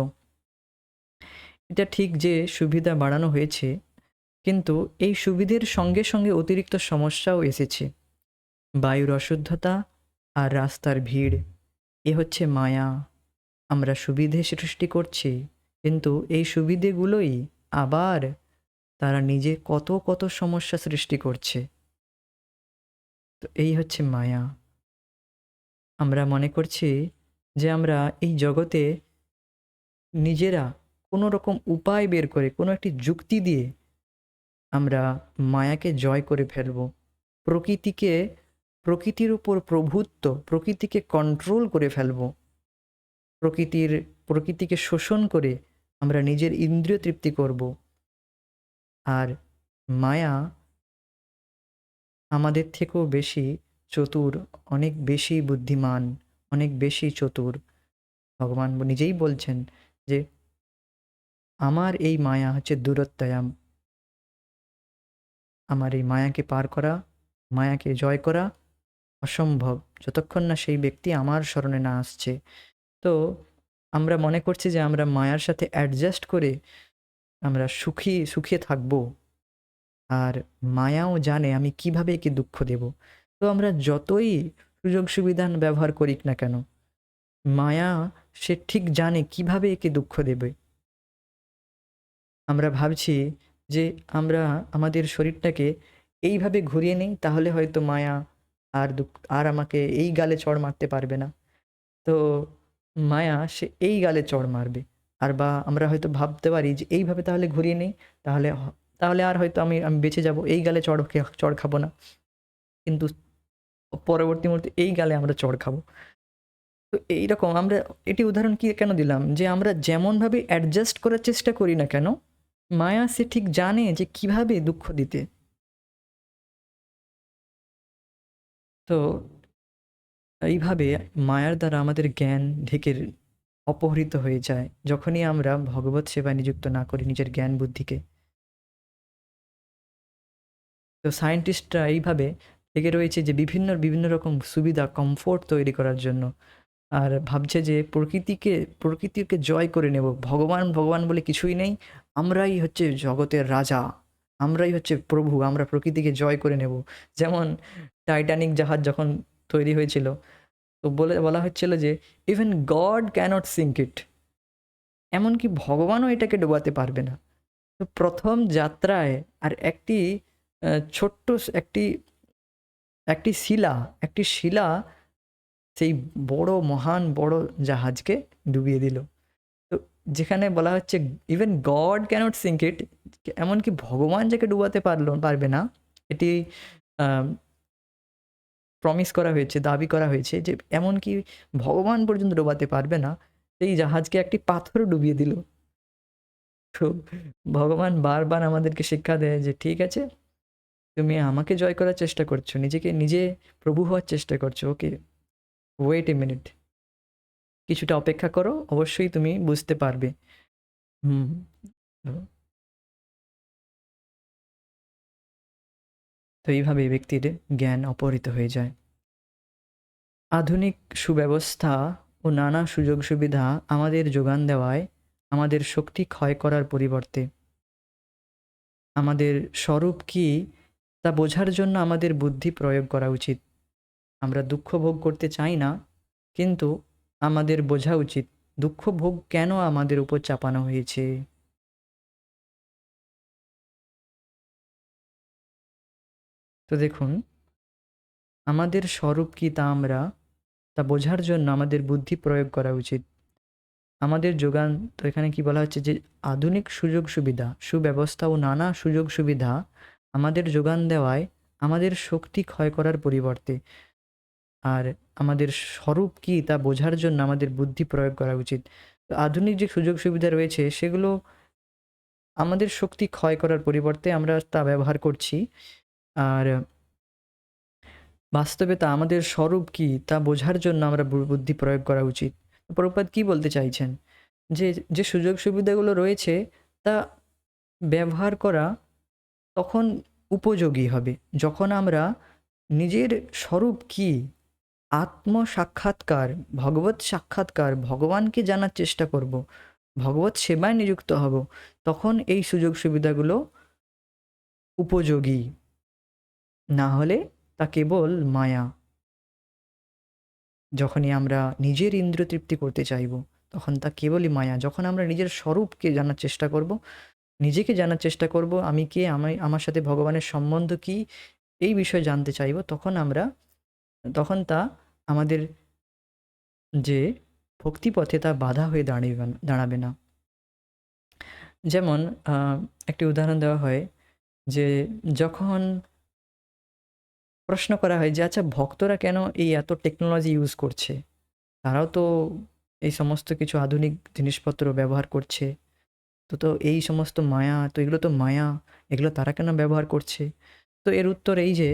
এটা ঠিক যে সুবিধা বাড়ানো হয়েছে, কিন্তু এই সুবিধের সঙ্গে সঙ্গে অতিরিক্ত সমস্যাও এসেছে। বায়ুর অশুদ্ধতা আর রাস্তার ভিড়, এ হচ্ছে মায়া। আমরা সুবিধে সৃষ্টি করছি, কিন্তু এই সুবিধেগুলোই আবার তারা নিজে কত কত সমস্যা সৃষ্টি করছে। তো এই হচ্ছে মায়া। আমরা মনে করছি যে আমরা এই জগতে নিজেরা কোনো রকম উপায় বের করে, কোনো একটি যুক্তি দিয়ে আমরা মায়াকে জয় করে ফেলব। প্রকৃতির উপর প্রভুত্ব, প্রকৃতিকে কন্ট্রোল করে ফেলব। প্রকৃতিকে শোষণ করে আমরা নিজের ইন্দ্রিয় তৃপ্তি করব। আর মায়া আমাদের থেকেও বেশি চতুর, অনেক বেশি বুদ্ধিমান, অনেক বেশি চতুর। ভগবান নিজেই বলছেন যে আমার এই মায়া হচ্ছে দূরত্বয়াম। আমার এই মায়াকে পার করা, মায়াকে জয় করা অসম্ভব, যতক্ষণ না সেই ব্যক্তি আমার শরণে না আসছে। তো আমরা মনে করছি যে আমরা মায়ার সাথে অ্যাডজাস্ট করে আমরা সুখে থাকব, আর মায়াও জানে আমি কিভাবে একে দুঃখ দেব। তো আমরা যতই সুযোগ সুবিধা ব্যবহার করিক না কেন, মায়া সে ঠিক জানে কিভাবে একে দুঃখ দেবে। আমরা ভাবছি যে আমরা আমাদের শরীরটাকে এইভাবে ঘুরিয়ে নেই, তাহলে হয়তো মায়া আর আমাকে এই গালে চড় মারতে পারবে না। তো মায়া সে এই গালে চড় মারবে। আর বা আমরা হয়তো ভাবতে পারি যে এইভাবে তাহলে ঘুরিয়ে নেই, তাহলে তাহলে আর হয়তো আমি বেঁচে যাব, এই গালে চড় খাবো না। কিন্তু পরবর্তী মুহূর্তে এই গালে আমরা চড় খাবো। তো এইরকম আমরা এটি উদাহরণ কি কেন দিলাম, যে আমরা যেমনভাবে অ্যাডজাস্ট করার চেষ্টা করি না কেন, মায়া সে ঠিক জানে যে কিভাবে দুঃখ দিতে। তো এইভাবে মায়ার দ্বারা আমাদের জ্ঞান অপহৃত হয়ে যায়, যখনই আমরা ভগবত সেবায় নিযুক্ত না করি নিজের জ্ঞান বুদ্ধিকে। তো সায়েন্টিস্টরা এইভাবে লেগে রয়েছে যে বিভিন্ন বিভিন্ন রকম সুবিধা, কমফোর্ট তৈরি করার জন্য, আর ভাবছে যে প্রকৃতিকে জয় করে নেব, ভগবান ভগবান বলে কিছুই নেই, আমরাই হচ্ছে জগতের রাজা, আমরাই হচ্ছে প্রভু, আমরা প্রকৃতিকে জয় করে নেব। যেমন টাইটানিক জাহাজ যখন তৈরি হয়েছিল, তো বলা হচ্ছিল যে ইভেন গড ক্যানট সিঙ্ক ইট, এমনকি ভগবানও এটাকে ডোবাতে পারবে না। তো প্রথম যাত্রায় আর ছোট্ট একটি একটি শিলা একটি শিলা সেই মহান বড় জাহাজকে ডুবিয়ে দিল। তো যেখানে বলা হচ্ছে ইভেন গড ক্যানট সিঙ্ক ইট, এমনকি ভগবান যাকে ডুবাতে পারবে না, এটি প্রমিস করা হয়েছে, দাবি করা হয়েছে যে এমনকি ভগবান পর্যন্ত ডোবাতে পারবে না, সেই জাহাজকে একটি পাথর ডুবিয়ে দিল। তো ভগবান বারবার আমাদেরকে শিক্ষা দেয় যে ঠিক আছে, তুমি আমাকে জয় করার চেষ্টা করছো, নিজে প্রভু হওয়ার চেষ্টা করছো, ওকে, ওয়েট এ মিনিট, কিছুটা অপেক্ষা করো, অবশ্যই তুমি বুঝতে পারবে। হুম। তো তো এইভাবে ব্যক্তির জ্ঞান অপহৃত হয়ে যায়। আধুনিক সুব্যবস্থা ও নানা সুযোগ সুবিধা আমাদের যোগান দেওয়ায় আমাদের শক্তি ক্ষয় করার পরিবর্তে আমাদের স্বরূপ কি তা বোঝার জন্য আমাদের বুদ্ধি প্রয়োগ করা উচিত। আমরা দুঃখ ভোগ করতে চাই না, কিন্তু আমাদের বোঝা উচিত দুঃখ ভোগ কেন আমাদের উপর চাপানো হয়েছে। তো দেখুন, আমাদের স্বরূপ কি তা বোঝার জন্য আমাদের বুদ্ধি প্রয়োগ করা উচিত। আমাদের যোগান, তো এখানে কি বলা হচ্ছে যে আধুনিক সুযোগ সুবিধা, সুব্যবস্থা ও নানা সুযোগ সুবিধা আমাদের যোগান দেওয়ায় আমাদের শক্তি ক্ষয় করার পরিবর্তে আর আমাদের স্বরূপ কি তা বোঝার জন্য আমাদের বুদ্ধি প্রয়োগ করা উচিত। তো আধুনিক যে সুযোগ সুবিধা রয়েছে সেগুলো আমাদের শক্তি ক্ষয় করার পরিবর্তে আমরা তা ব্যবহার করছি। আর বাস্তবে তা আমাদের স্বরূপ কি তা বোঝার জন্য আমরা বুদ্ধি প্রয়োগ করা উচিত। প্রভুপাদ কি বলতে চাইছেন? যে যে সুযোগ সুবিধাগুলো রয়েছে তা ব্যবহার করা তখন উপযোগী হবে যখন আমরা নিজের স্বরূপ কি, আত্ম সাক্ষাৎকার, ভগবত সাক্ষাৎকার, ভগবানকে জানার চেষ্টা করব, ভগবত সেবায় নিযুক্ত হব, তখন এই সুযোগ সুবিধাগুলো উপযোগী। না হলে তা কেবল মায়া। যখনই আমরা নিজের ইন্দ্রিয় তৃপ্তি করতে চাইব, তখন তা কেবলই মায়া। যখন আমরা নিজের স্বরূপকে জানার চেষ্টা করব, নিজেকে জানার চেষ্টা করব, আমি কে, আমার সাথে ভগবানের সম্বন্ধ কি, এই বিষয়ে জানতে চাইব, তখন তা আমাদের যে ভক্তিপথে তা বাধা হয়ে দাঁড়াবে না। যেমন একটি উদাহরণ দেওয়া হয় যে যখন প্রশ্ন করা হয় যে আচ্ছা ভক্তরা কেন এই এত টেকনোলজি ইউজ করছে, তারাও তো এই সমস্ত কিছু আধুনিক জিনিসপত্র ব্যবহার করছে, তো এই সমস্ত মায়া, তো এগুলো তো মায়া, এগুলো তারা কেন ব্যবহার করছে? তো এর উত্তর এই যে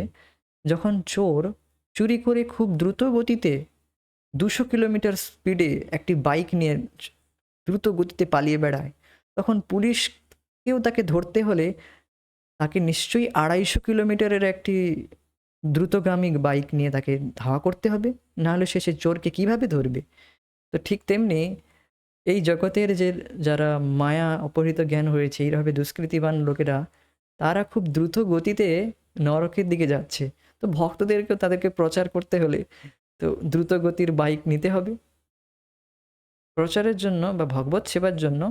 যখন চোর চুরি করে খুব দ্রুত গতিতে 200 কিলোমিটার স্পিডে একটি বাইক নিয়ে দ্রুত গতিতে পালিয়ে বেড়ায়, তখন পুলিশকেও তাকে ধরতে হলে তাকে নিশ্চয়ই 250 কিলোমিটারের একটি দ্রুতগামী বাইক নিয়ে তাকে ধাওয়া করতে হবে, নাহলে সে চোরকে কিভাবে ধরবে? তো ঠিক তেমনি এই জগতের যে যারা মায়া অপহৃত জ্ঞান হয়েছে, এইভাবে দুষ্কৃতিবান লোকেরা, তারা খুব দ্রুত গতিতে নরকের দিকে যাচ্ছে। তো ভক্তদেরকেও তাদেরকে প্রচার করতে হলে তো দ্রুত গতির বাইক নিতে হবে প্রচারের জন্য বা ভগবত সেবার জন্য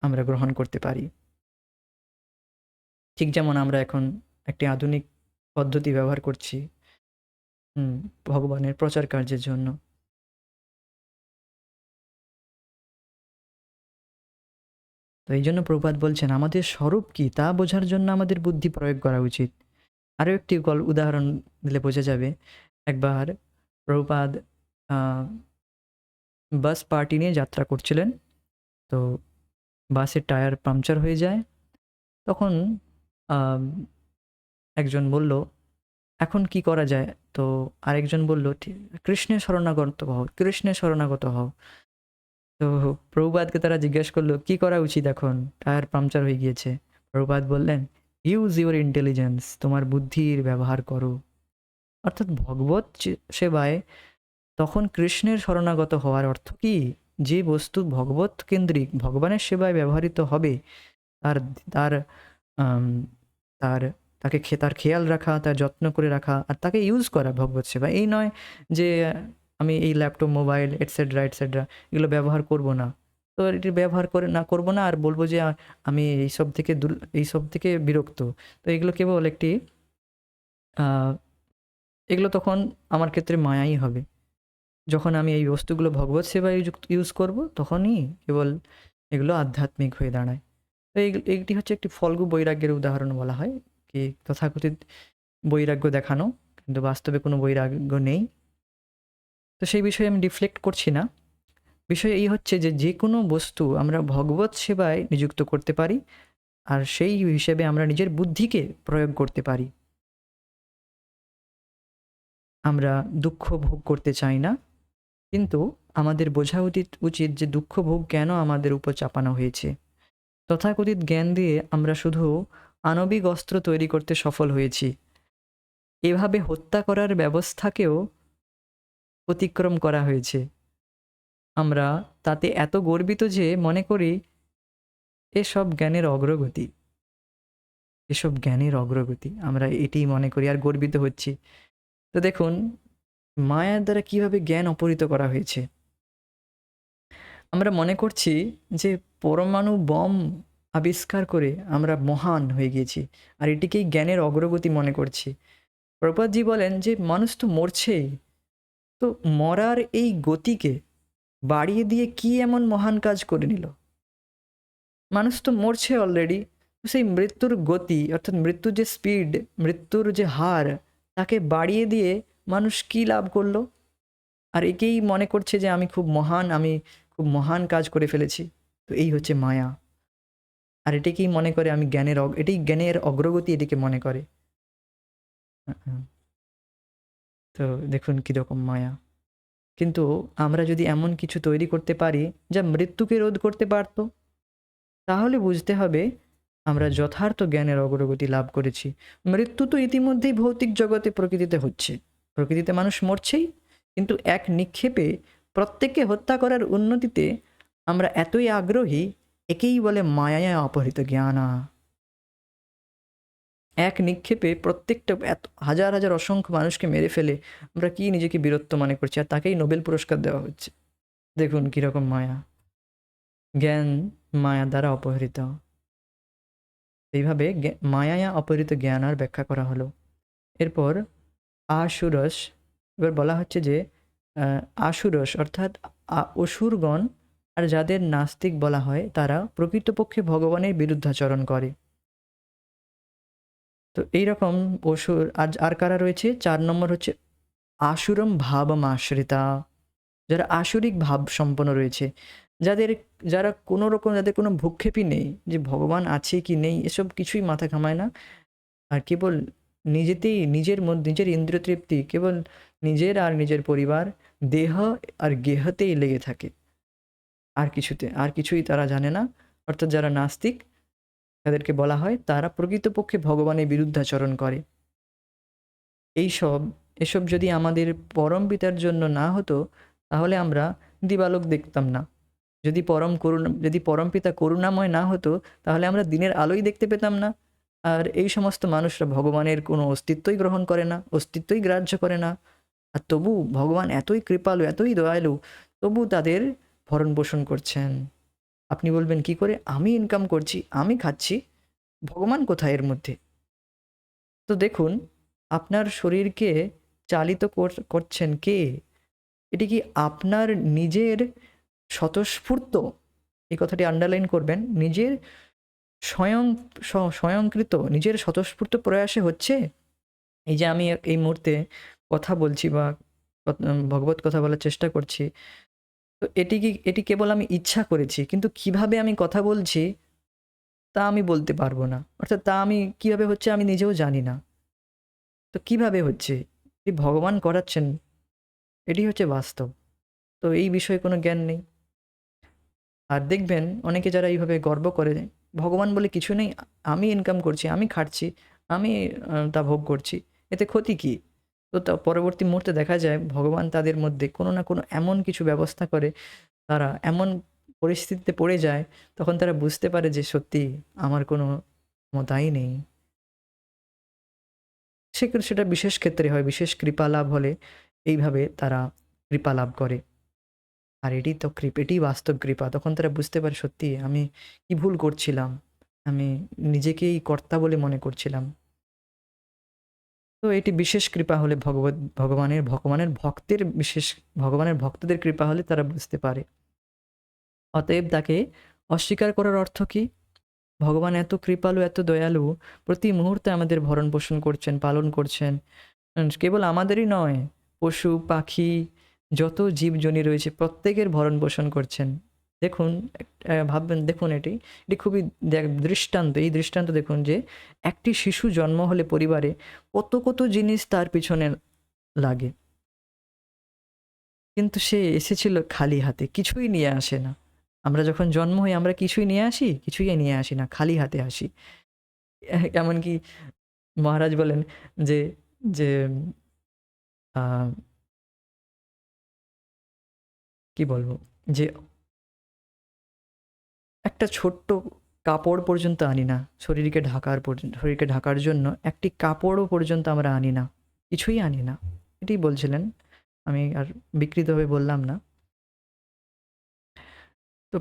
আমরা গ্রহণ করতে পারি। ঠিক যেমন আমরা এখন একটি আধুনিক পদ্ধতি ব্যবহার করছি ভগবানের প্রচার কার্যের জন্য। তো এই জন্য প্রভুপাদ বলছেন আমাদের স্বরূপ কি তা বোঝার জন্য আমাদের বুদ্ধি প্রয়োগ করা উচিত। আরও একটি উদাহরণ দিলে বোঝা যাবে। একবার প্রভুপাদ বাস পার্টি নিয়ে যাত্রা করছিলেন। তো বাসের টায়ার পাংচার হয়ে যায়। তখন আম, একজন বলল, এখন কি করা যায়? তো আরেকজন বলল, কৃষ্ণের শরণাগত হও, কৃষ্ণের শরণাগত হও। তো প্রভুপাদকে তারা জিজ্ঞেস করলো কি করা উচিত, এখন টায়ার পাংচার হয়ে গিয়েছে। প্রভুপাদ বললেন, ইউজ ইউর ইন্টেলিজেন্স, তোমার বুদ্ধির ব্যবহার করো। অর্থাৎ ভগবত সেবায় তখন কৃষ্ণের শরণাগত হওয়ার অর্থ কি? যে বস্তু ভগবত কেন্দ্রিক, ভগবানের সেবায় ব্যবহৃত হবে, তার তার আম, তার তাকে তার খেয়াল রাখা, তার যত্ন করে রাখা, আর তাকে ইউজ করা ভগবত সেবা। এই নয় যে আমি এই ল্যাপটপ, মোবাইল, এটসেট্রা এটসেট্রা এগুলো ব্যবহার করব না। তো এটি ব্যবহার করব না, আর বলবো যে আমি এইসব থেকে বিরক্ত। তো এগুলো কেবল একটি এগুলো তখন আমার ক্ষেত্রে মায়াই হবে। যখন আমি এই বস্তুগুলো ভগবত সেবায় ইউজ করব, তখনই কেবল এগুলো আধ্যাত্মিক হয়ে দাঁড়ায়। তো এইটি হচ্ছে একটি ফল্গু বৈরাগ্যের উদাহরণ বলা হয়, কি তথাকথিত বৈরাগ্য দেখানো, কিন্তু বাস্তবে কোনো বৈরাগ্য নেই। তো সেই বিষয়ে আমি ডিফ্লেক্ট করছি না। বিষয় এই হচ্ছে যে যে কোনো বস্তু আমরা ভগবত সেবায় নিযুক্ত করতে পারি, আর সেই হিসেবে আমরা নিজের বুদ্ধিকে প্রয়োগ করতে পারি। আমরা দুঃখ ভোগ করতে চাই না, কিন্তু আমাদের বোঝা উচিত যে দুঃখ ভোগ কেন আমাদের উপর চাপানো হয়েছে। তথাকথিত জ্ঞান দিয়ে আমরা শুধু আণবিক অস্ত্র তৈরি করতে সফল হয়েছি। এভাবে হত্যা করার ব্যবস্থাকেও অতিক্রম করা হয়েছে। আমরা তাতে এত গর্বিত যে মনে করি এসব জ্ঞানের অগ্রগতি। এসব জ্ঞানের অগ্রগতি। আমরা এটিই মনে করি আর গর্বিত হচ্ছি। তো দেখুন মায়ার দ্বারা কিভাবে জ্ঞান অপহৃত করা হয়েছে। আমরা মনে করছি যে পরমাণু বম আবিষ্কার করে আমরা মহান হয়ে গিয়েছি আর এটিকেই জ্ঞানের অগ্রগতি মনে করছি। প্রভুপাদজি বলেন যে মানুষ তো মরছেই, তো মরার এই গতিকে বাড়িয়ে দিয়ে কি এমন মহান কাজ করে নিল? মানুষ তো মরছে অলরেডি, সেই মৃত্যুর গতি অর্থাৎ মৃত্যুর যে স্পিড, মৃত্যুর যে হার, তাকে বাড়িয়ে দিয়ে মানুষ কি লাভ করলো? আর একেই মনে করছে যে আমি খুব মহান, আমি খুব মহান কাজ করে ফেলেছি। তো এই হচ্ছে মায়া। আর এটাকেই মনে করে আমি এটাই জ্ঞানের অগ্রগতি, এটিকে মনে করে। হুম। তো দেখুন কীরকম মায়া। কিন্তু আমরা যদি এমন কিছু তৈরি করতে পারি যা মৃত্যুকে রোধ করতে পারত, তাহলে বুঝতে হবে আমরা যথার্থ জ্ঞানের অগ্রগতি লাভ করেছি। মৃত্যু তো ইতিমধ্যেই ভৌতিক জগতে প্রকৃতিতে হচ্ছে, প্রকৃতিতে মানুষ মরছেই, কিন্তু এক নিক্ষেপে প্রত্যেককে হত্যা করার উন্নতিতে আমরা এতই আগ্রহী, একেই বলে মায়ায় অপহৃত জ্ঞানা। এক নিক্ষেপে প্রত্যেকটা এত হাজার হাজার অসংখ্য মানুষকে মেরে ফেলে আমরা কি নিজেকে বীরত্ব মনে করছি, আর তাকেই নোবেল পুরস্কার দেওয়া হচ্ছে। দেখুন কীরকম মায়া। জ্ঞান মায়া দ্বারা অপহৃত। এইভাবে মায়ায় অপহৃত জ্ঞান আর ব্যাখ্যা করা হলো। এরপর আশুরস, এবার বলা হচ্ছে যে আশুরস অর্থাৎ অসুরগণ আর যাদের নাস্তিক বলা হয় তারা প্রকৃতপক্ষে ভগবানের বিরুদ্ধাচরণ করে। তো এইরকম অসুর আর কারা রয়েছে? 4 নম্বর হচ্ছে আসুরম ভাবম আশ্রিতা, যারা আসরিক ভাব সম্পন্ন রয়েছে, যারা কোনো রকম, যাদের কোনো ভ্রুক্ষেপই নেই যে ভগবান আছে কি নেই, এসব কিছুই মাথা ঘামায় না। আর কেবল নিজের ইন্দ্রিয় তৃপ্তি, কেবল নিজের আর নিজের পরিবার, দেহ আর গেহতেই লেগে থাকে, আর কিছুই তারা জানে না। অর্থাৎ যারা নাস্তিক, তাদেরকে বলা হয় তারা প্রকৃতপক্ষে ভগবানের বিরুদ্ধাচরণ করে। এসব যদি আমাদের পরম পিতার জন্য না হতো, তাহলে আমরা দিবালোক দেখতাম না। যদি পরম পিতা করুণাময় না হতো, তাহলে আমরা দিনের আলোই দেখতে পেতাম না। আর এই সমস্ত মানুষরা ভগবানের কোনো অস্তিত্বই গ্রহণ করে না, অস্তিত্বই গ্রাহ্য করে না। আর তবু ভগবান এতই কৃপালু, এতই দয়ালু, তবু তাদের ভরণ পোষণ করছেন। আপনি বলবেন কি করে? আমি ইনকাম করছি, আমি খাচ্ছি, ভগবান কোথায় এর মধ্যে? তো দেখুন, আপনার শরীরকে চালিত করছেন কে? এটি কি আপনার নিজের স্বতঃস্ফূর্ত, এই কথাটি আন্ডারলাইন করবেন, নিজের স্বয়ং স্বয়ংকৃত নিজের স্বতঃস্ফূর্ত প্রয়াসে হচ্ছে? এই যে আমি এই মুহূর্তে কথা বলছি বা ভগবত কথা বলার চেষ্টা করছি, তো এটি কেবল আমি ইচ্ছা করেছি, কিন্তু কিভাবে আমি কথা বলছি তা আমি বলতে পারবো না। অর্থাৎ তা আমি কিভাবে হচ্ছে আমি নিজেও জানি না। তো কিভাবে হচ্ছে? এটি ভগবান করাচ্ছেন, এটি হচ্ছে বাস্তব। তো এই বিষয়ে কোনো জ্ঞান নেই। আর দেখবেন অনেকে যারা এইভাবে গর্ব করে, ভগবান বলে কিছু নেই, আমি ইনকাম করছি, আমি খাচ্ছি, আমি তা ভোগ করছি, এতে ক্ষতি কী? তো তা পরবর্তী মুহূর্তে দেখা যায় ভগবান তাদের মধ্যে কোনো না কোনো এমন কিছু ব্যবস্থা করে, তারা এমন পরিস্থিতিতে পড়ে যায়, তখন তারা বুঝতে পারে যে সত্যি আমার কোনো ক্ষমতাই নেই। সেটা বিশেষ ক্ষেত্রে হয়, বিশেষ কৃপা লাভ হলে এইভাবে তারা কৃপা লাভ করে। আর এটিই বাস্তব কৃপা। তখন তারা বুঝতে পারে সত্যি আমি কি ভুল করছিলাম। আমি নিজেকেই কর্তা বলে মনে করছিলাম। তো এটি বিশেষ কৃপা হলে ভগবানের ভক্তদের কৃপা হলে তারা বুঝতে পারে। অতএব তাকে অস্বীকার করার অর্থ কি? ভগবান এত কৃপালু, এত দয়ালু, প্রতি মুহূর্তে আমাদের ভরণ-পোষণ করছেন, পালন করছেন। কেবল আমাদেরই নয়, পশু, পাখি, যত জীবজনী রয়েছে প্রত্যেকের ভরণ-পোষণ করছেন। দেখুন, ভাববেন, দেখুন এটি খুবই দৃষ্টান্ত। এই দৃষ্টান্ত দেখুন যে একটি শিশু জন্ম হলে পরিবারে কত জিনিস তার পিছনে লাগে। কিন্তু সে এসেছিল খালি হাতে, কিছুই নিয়ে আসে না। আমরা যখন জন্ম হই আমরা কিছুই নিয়ে আসি? কিছুই নিয়ে আসি না, খালি হাতে আসি। এমনকি মহারাজ বলেন যে, যে আ কি বলবো? যে একটা ছোট্ট কাপড় পর্যন্ত আনি না, শরীরকে ঢাকার জন্য একটি কাপড়ও পর্যন্ত আমরা আনি না, কিছুই আনি না। এটাই বলছিলেন, আমি আর বিকৃতভাবে বললাম না। তো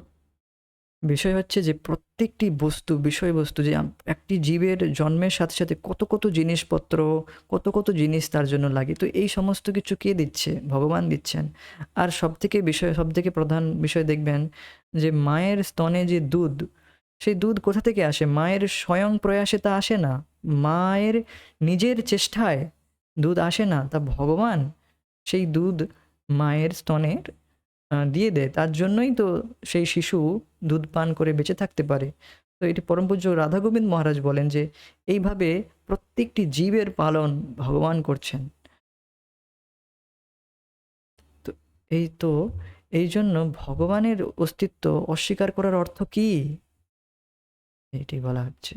বিষয় হচ্ছে যে প্রত্যেকটি বিষয়বস্তু যে একটি জীবের জন্মের সাথে সাথে কত কত জিনিসপত্র, কত কত জিনিস তার জন্য লাগে, তো এই সমস্ত কিছু কে দিচ্ছে? ভগবান দিচ্ছেন। আর সবথেকে প্রধান বিষয় দেখবেন যে মায়ের স্তনে যে দুধ, সেই দুধ কোথা থেকে আসে? মায়ের স্বয়ং প্রয়াসে তা আসে না, মায়ের নিজের চেষ্টায় দুধ আসে না, তা ভগবান সেই দুধ মায়ের স্তনের দিয়ে দেয়। তার জন্যই তো সেই শিশু দুধ পান করে বেঁচে থাকতে পারে। তো এটি পরম পূজ্য রাধা গোবিন্দ মহারাজ বলেন যে এইভাবে প্রত্যেকটি জীবের পালন ভগবান করছেন। তো এই তো এই জন্য ভগবানের অস্তিত্ব অস্বীকার করার অর্থ কি? এটি বলা হচ্ছে।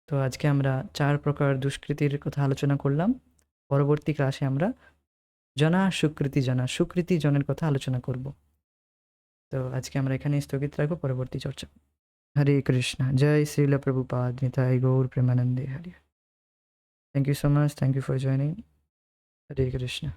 তো আজকে আমরা 4 প্রকার দুষ্কৃতির কথা আলোচনা করলাম। পরবর্তী ক্লাসে আমরা সুকৃতি জনের কথা আলোচনা করব। তো আজকে আমরা এখানেই স্থগিত রাখবো, পরবর্তী চর্চা। हरे कृष्णा, जय श्रील प्रभुपाद निताय गौर प्रेमानंदे Hari. Thank you so much, thank you for joining. Hare Krishna.